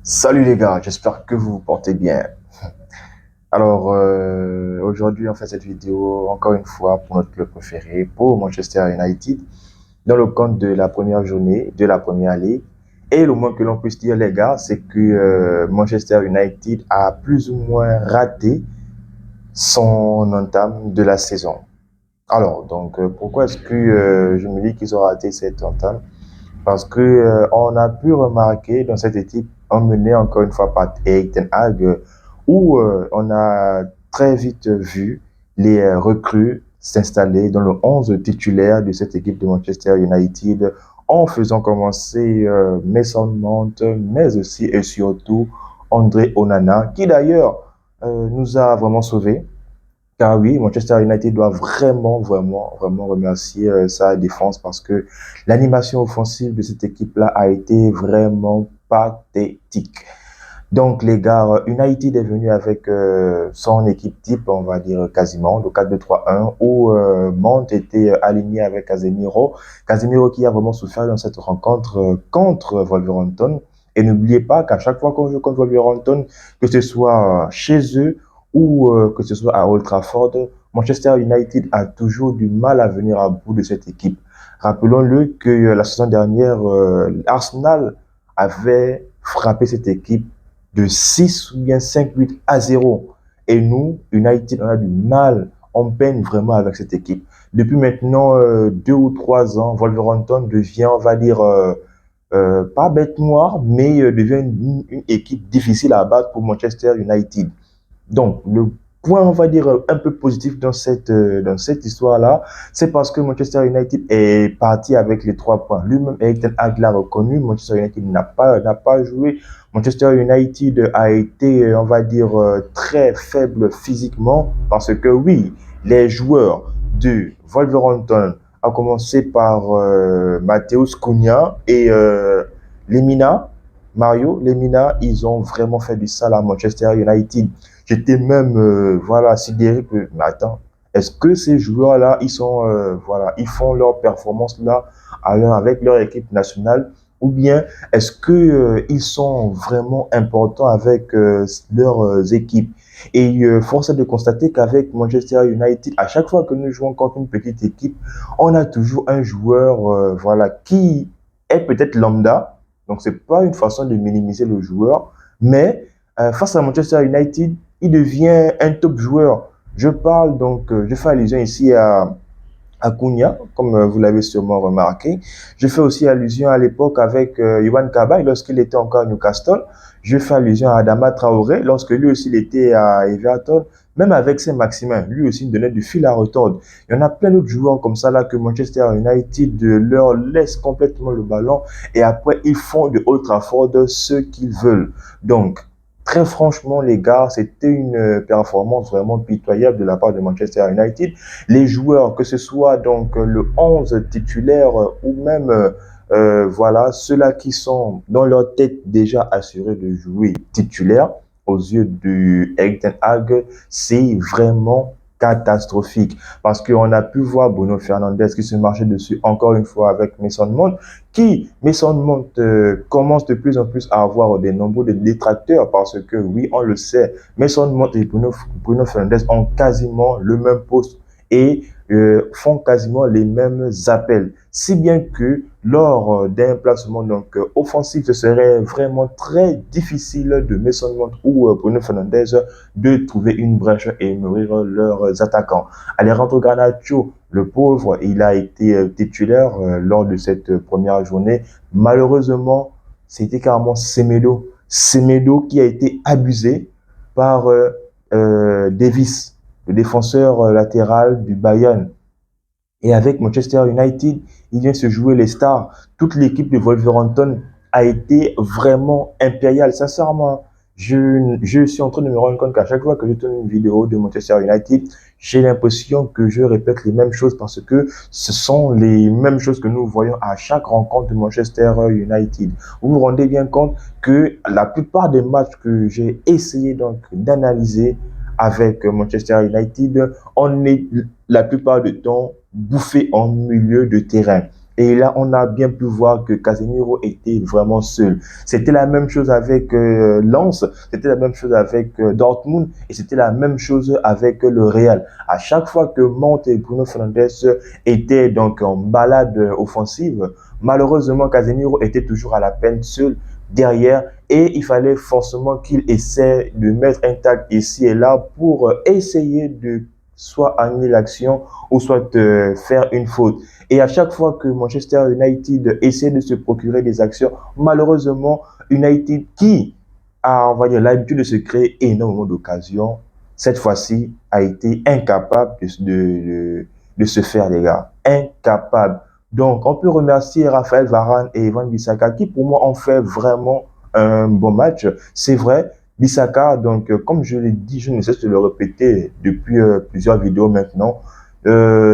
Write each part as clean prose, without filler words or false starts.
Salut les gars, j'espère que vous vous portez bien. Alors aujourd'hui on fait cette vidéo encore une fois pour notre club préféré, pour Manchester United, dans le compte de la première journée de la première ligue. Et le moins que l'on puisse dire les gars, c'est que Manchester United a plus ou moins raté son entame de la saison. Alors donc pourquoi est-ce que je me dis qu'ils ont raté cette entame? Parce que on a pu remarquer dans cette équipe emmenée encore une fois par Erik ten Hag, où on a très vite vu les recrues s'installer dans le 11 titulaire de cette équipe de Manchester United, en faisant commencer Mason Mount, mais aussi et surtout André Onana, qui d'ailleurs nous a vraiment sauvés. Car oui, Manchester United doit vraiment remercier sa défense, parce que l'animation offensive de cette équipe-là a été vraiment pathétique. Donc les gars, United est venu avec son équipe type, on va dire quasiment, le 4-2-3-1, où Mount était aligné avec Casemiro. Casemiro qui a vraiment souffert dans cette rencontre contre Wolverhampton. Et n'oubliez pas qu'à chaque fois qu'on joue contre Wolverhampton, que ce soit chez eux ou que ce soit à Old Trafford, Manchester United a toujours du mal à venir à bout de cette équipe. Rappelons-le que la saison dernière, Arsenal avait frappé cette équipe de 6 ou bien 5 buts à 0. Et nous, United, on a du mal, on peine vraiment avec cette équipe. Depuis maintenant 2 ou 3 ans, Wolverhampton devient, on va dire, pas bête noire, mais devient une équipe difficile à battre pour Manchester United. Donc, le point, on va dire, un peu positif dans cette histoire-là, c'est parce que Manchester United est parti avec les 3 points. Lui-même, Erik ten Hag l'a reconnu, Manchester United n'a pas joué. Manchester United a été, on va dire, très faible physiquement, parce que oui, les joueurs de Wolverhampton, à commencer par Matheus Cunha et Lemina, Mario Lemina, ils ont vraiment fait du sale à Manchester United. J'étais même voilà sidéré que mais attends, est-ce que ces joueurs-là ils sont voilà, ils font leur performance là avec leur équipe nationale, ou bien est-ce que ils sont vraiment importants avec leurs équipes? Et force est de constater qu'avec Manchester United, à chaque fois que nous jouons contre une petite équipe, on a toujours un joueur voilà, qui est peut-être lambda. Donc c'est pas une façon de minimiser le joueur, mais face à Manchester United, il devient un top joueur. Je parle donc, je fais allusion ici à Cunha, comme vous l'avez sûrement remarqué. Je fais aussi allusion à l'époque avec Yohan Cabaye lorsqu'il était encore à Newcastle. Je fais allusion à Adama Traoré lorsque lui aussi il était à Everton. Même avec Saint-Maximin, lui aussi il donnait du fil à retordre. Il y en a plein d'autres joueurs comme ça là que Manchester United leur laisse complètement le ballon, et après ils font de Old Trafford ce qu'ils veulent. Donc, très franchement, les gars, c'était une performance vraiment pitoyable de la part de Manchester United. Les joueurs, que ce soit donc le 11 titulaire ou même voilà, ceux-là qui sont dans leur tête déjà assurés de jouer titulaire, aux yeux du Erik ten Hag, c'est vraiment catastrophique, parce qu'on a pu voir Bruno Fernandes qui se marchait dessus encore une fois avec Mason Mount, qui Mason Mount commence de plus en plus à avoir des nombreux de détracteurs, parce que oui, on le sait, Mason Mount et Bruno Fernandes ont quasiment le même poste et font quasiment les mêmes appels. Si bien que lors d'un placement donc, offensif, ce serait vraiment très difficile de Mason Mount ou Bruno Fernandes de trouver une brèche et nourrir leurs attaquants. Alejandro Garnacho, le pauvre, il a été titulaire lors de cette première journée. Malheureusement, c'était carrément Semedo. Semedo qui a été abusé par Davis, le défenseur latéral du Bayern. Et avec Manchester United, il vient se jouer les stars. Toute l'équipe de Wolverhampton a été vraiment impériale. Sincèrement, je suis en train de me rendre compte qu'à chaque fois que je tourne une vidéo de Manchester United, j'ai l'impression que je répète les mêmes choses, parce que ce sont les mêmes choses que nous voyons à chaque rencontre de Manchester United. Vous vous rendez bien compte que la plupart des matchs que j'ai essayé donc d'analyser avec Manchester United, on est la plupart du temps bouffé en milieu de terrain. Et là, on a bien pu voir que Casemiro était vraiment seul. C'était la même chose avec Lens, c'était la même chose avec Dortmund et c'était la même chose avec le Real. À chaque fois que Mount et Bruno Fernandes étaient donc en balade offensive, malheureusement, Casemiro était toujours à la peine seul derrière et il fallait forcément qu'il essaie de mettre un tac ici et là pour essayer de soit annuler l'action ou soit faire une faute. Et à chaque fois que Manchester United essaie de se procurer des actions, malheureusement, United qui a, on va dire, l'habitude de se créer énormément d'occasions, cette fois-ci a été incapable de se faire, les gars. Incapable. Donc, on peut remercier Raphaël Varane et Van Bissaka qui, pour moi, ont fait vraiment un bon match. C'est vrai, Bissaka, donc, comme je l'ai dit, je ne cesse de le répéter depuis plusieurs vidéos maintenant,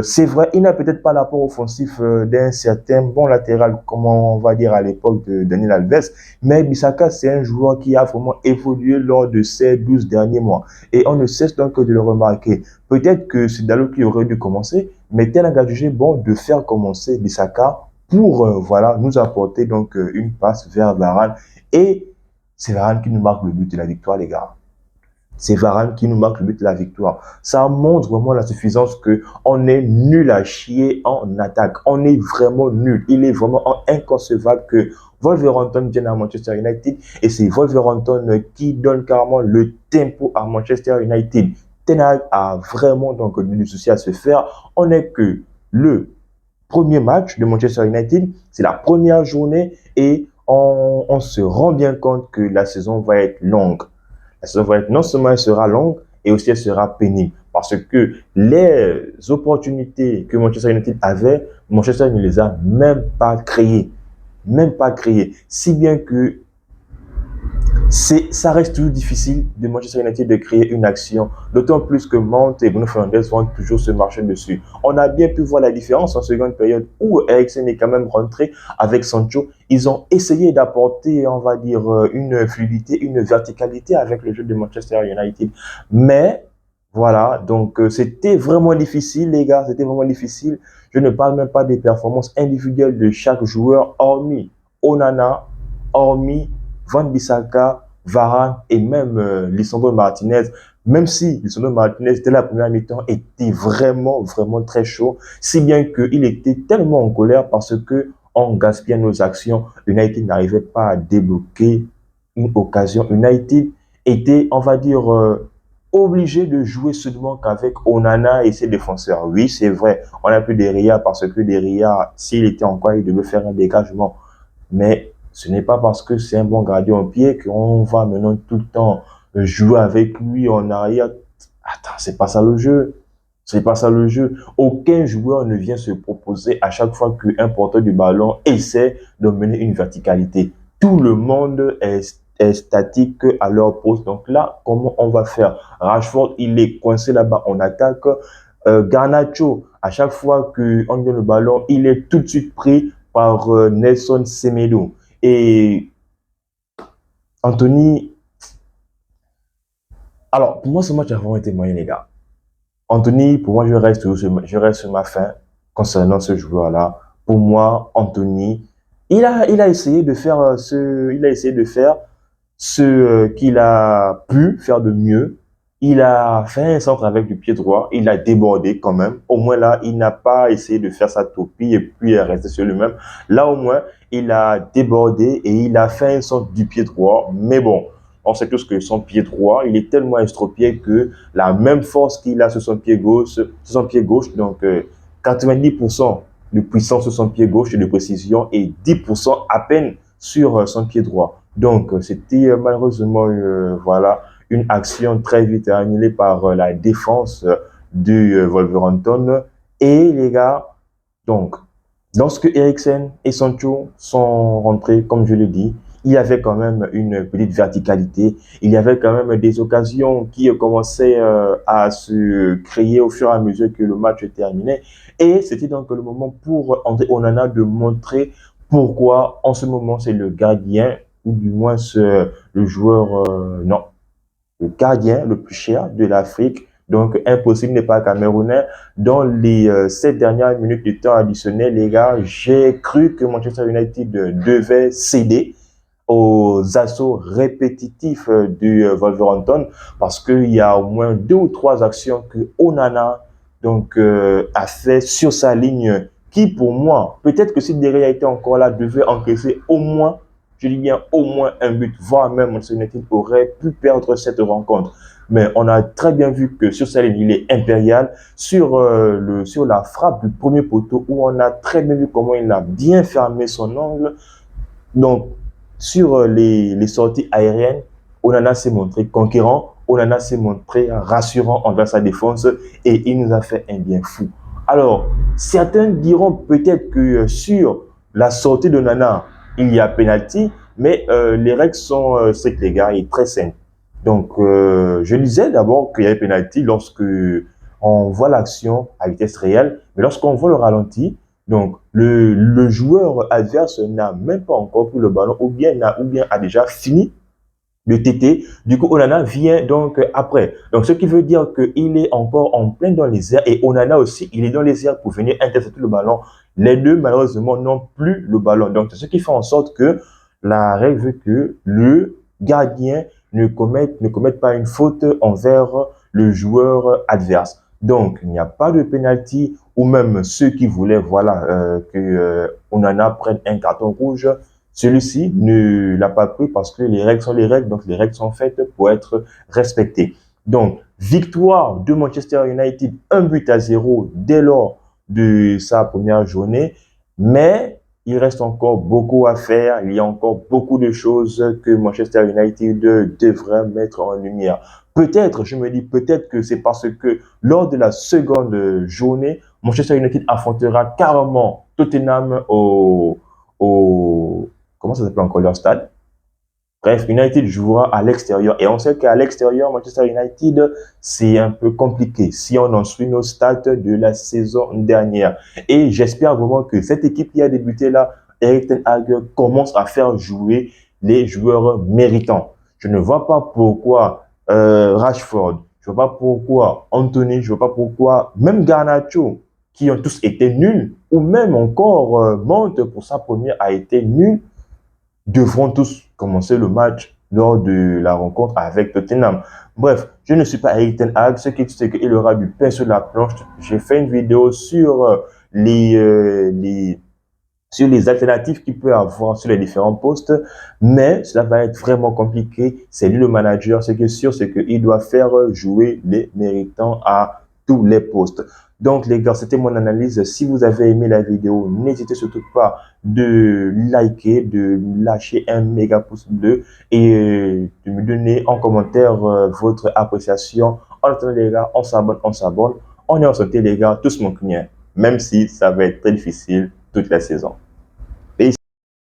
c'est vrai, il n'a peut-être pas l'apport offensif d'un certain bon latéral, comme on va dire à l'époque de Daniel Alves, mais Bissaka, c'est un joueur qui a vraiment évolué lors de ces 12 derniers mois. Et on ne cesse donc de le remarquer. Peut-être que c'est Dalot qui aurait dû commencer, mais tel a jugé bon de faire commencer Bissaka pour voilà, nous apporter donc une passe vers Varane. Et c'est Varane qui nous marque le but de la victoire, les gars. C'est Varane qui nous marque le but de la victoire. Ça montre vraiment la suffisance que on est nul à chier en attaque. On est vraiment nul. Il est vraiment inconcevable que Wolverhampton vienne à Manchester United et c'est Wolverhampton qui donne carrément le tempo à Manchester United. Ten Hag a vraiment donc du souci à se faire. On n'est que le premier match de Manchester United, c'est la première journée et on se rend bien compte que la saison va être longue. La saison va être non seulement elle sera longue, et aussi elle sera pénible. Parce que les opportunités que Manchester United avait, Manchester ne les a même pas créées. Même pas créées. Si bien que ça reste toujours difficile de Manchester United de créer une action, d'autant plus que Mount et Bruno Fernandes vont toujours se marcher dessus. On a bien pu voir la différence en seconde période où Eriksen est quand même rentré avec Sancho. Ils ont essayé d'apporter, on va dire, une fluidité, une verticalité avec le jeu de Manchester United. Mais voilà, donc c'était vraiment difficile, les gars, c'était vraiment difficile. Je ne parle même pas des performances individuelles de chaque joueur, hormis Onana, hormis Van Bissaka, Varane et même Lisandro Martinez. Même si Lisandro Martinez, dès la première mi-temps, était vraiment, vraiment très chaud, si bien qu'il était tellement en colère parce que on gaspillait nos actions. United n'arrivait pas à débloquer une occasion. United était, on va dire, obligé de jouer seulement qu'avec Onana et ses défenseurs. Oui, c'est vrai, on a plus Deria parce que Deria, s'il était encore, il devait faire un dégagement. Mais ce n'est pas parce que c'est un bon gardien au pied qu'on va maintenant tout le temps jouer avec lui en arrière. Attends, c'est pas ça le jeu. C'est pas ça le jeu. Aucun joueur ne vient se proposer à chaque fois qu'un porteur du ballon essaie de mener une verticalité. Tout le monde est statique à leur poste. Donc là, comment on va faire? Rashford, il est coincé là-bas en attaque. Garnacho, à chaque fois qu'on donne le ballon, il est tout de suite pris par Nelson Semedo. Et Anthony, alors pour moi ce match a vraiment été moyen, les gars. Anthony, pour moi, je reste sur ma faim concernant ce joueur-là. Pour moi, Anthony, il a essayé de faire il a essayé de faire ce qu'il a pu faire de mieux. Il a fait un centre avec du pied droit. Il a débordé quand même. Au moins là, il n'a pas essayé de faire sa topie et puis rester sur lui-même. Là, au moins, il a débordé et il a fait un centre du pied droit. Mais bon, on sait tous que son pied droit, il est tellement estropié que la même force qu'il a sur son pied gauche, donc 90% de puissance sur son pied gauche et de précision et 10% à peine sur son pied droit. Donc, c'était malheureusement voilà, une action très vite annulée par la défense du Wolverhampton. Et les gars, donc, lorsque Eriksen et Sancho sont rentrés, comme je l'ai dit, il y avait quand même une petite verticalité. Il y avait quand même des occasions qui commençaient à se créer au fur et à mesure que le match terminait. Et c'était donc le moment pour André Onana de montrer pourquoi en ce moment c'est le gardien, ou du moins le joueur, non, le gardien le plus cher de l'Afrique Donc, impossible n'est pas camerounais. Dans les 7 dernières minutes de temps additionnel, les gars, j'ai cru que Manchester United devait céder aux assauts répétitifs du Wolverhampton parce qu'il y a au moins 2 ou 3 actions que Onana a fait sur sa ligne qui, pour moi, peut-être que si Derrière était encore là, devait encaisser au moins, je dis bien au moins un but, voire même Manchester United aurait pu perdre cette rencontre. Mais on a très bien vu que sur sa ligne, il est impérial. Sur la frappe du premier poteau, où on a très bien vu comment il a bien fermé son angle. Donc, sur les sorties aériennes, Onana s'est montré conquérant, Onana s'est montré rassurant envers sa défense et il nous a fait un bien fou. Alors, certains diront peut-être que sur la sortie de Nana, il y a penalty, mais les règles sont strictes, les gars, et très simples. Donc, je disais d'abord qu'il y avait penalty lorsque on voit l'action à vitesse réelle, mais lorsqu'on voit le ralenti, donc le joueur adverse n'a même pas encore pris le ballon ou bien a déjà fini le TT. Du coup, Onana vient donc après. Donc, ce qui veut dire qu'il est encore en plein dans les airs et Onana aussi, il est dans les airs pour venir intercepter le ballon. Les deux, malheureusement, n'ont plus le ballon. Donc, c'est ce qui fait en sorte que la règle veut que le gardien ne commette pas une faute envers le joueur adverse. Donc, il n'y a pas de penalty ou même ceux qui voulaient, voilà, que Onana prenne un carton rouge. Celui-ci ne l'a pas pris parce que les règles sont les règles, donc les règles sont faites pour être respectées. Donc, victoire de Manchester United, 1-0 dès lors de sa première journée, mais il reste encore beaucoup à faire. Il y a encore beaucoup de choses que Manchester United devrait mettre en lumière. Peut-être, je me dis peut-être que c'est parce que lors de la seconde journée, Manchester United affrontera carrément Tottenham au comment ça s'appelle encore leur stade? Bref, United jouera à l'extérieur. Et on sait qu'à l'extérieur, Manchester United, c'est un peu compliqué si on en suit nos stats de la saison dernière. Et j'espère vraiment que cette équipe qui a débuté là, Erik ten Hag, commence à faire jouer les joueurs méritants. Je ne vois pas pourquoi Rashford, je ne vois pas pourquoi Anthony, je ne vois pas pourquoi même Garnacho, qui ont tous été nuls, ou même encore Mount pour sa première a été nul, devront tous commencer le match lors de la rencontre avec Tottenham. Bref, je ne suis pas Erik ten Hag. Ce qui c'est qu'il aura du pain sur la planche. J'ai fait une vidéo sur sur les alternatives qu'il peut avoir sur les différents postes, mais cela va être vraiment compliqué. C'est lui le manager. Ce qui est sûr, c'est qu'il doit faire jouer les méritants à tous les postes. Donc les gars, c'était mon analyse. Si vous avez aimé la vidéo, n'hésitez surtout pas de liker, de lâcher un méga pouce bleu et de me donner en commentaire votre appréciation. En attendant les gars, on s'abonne. On est en santé les gars, tous mon client, même si ça va être très difficile toute la saison.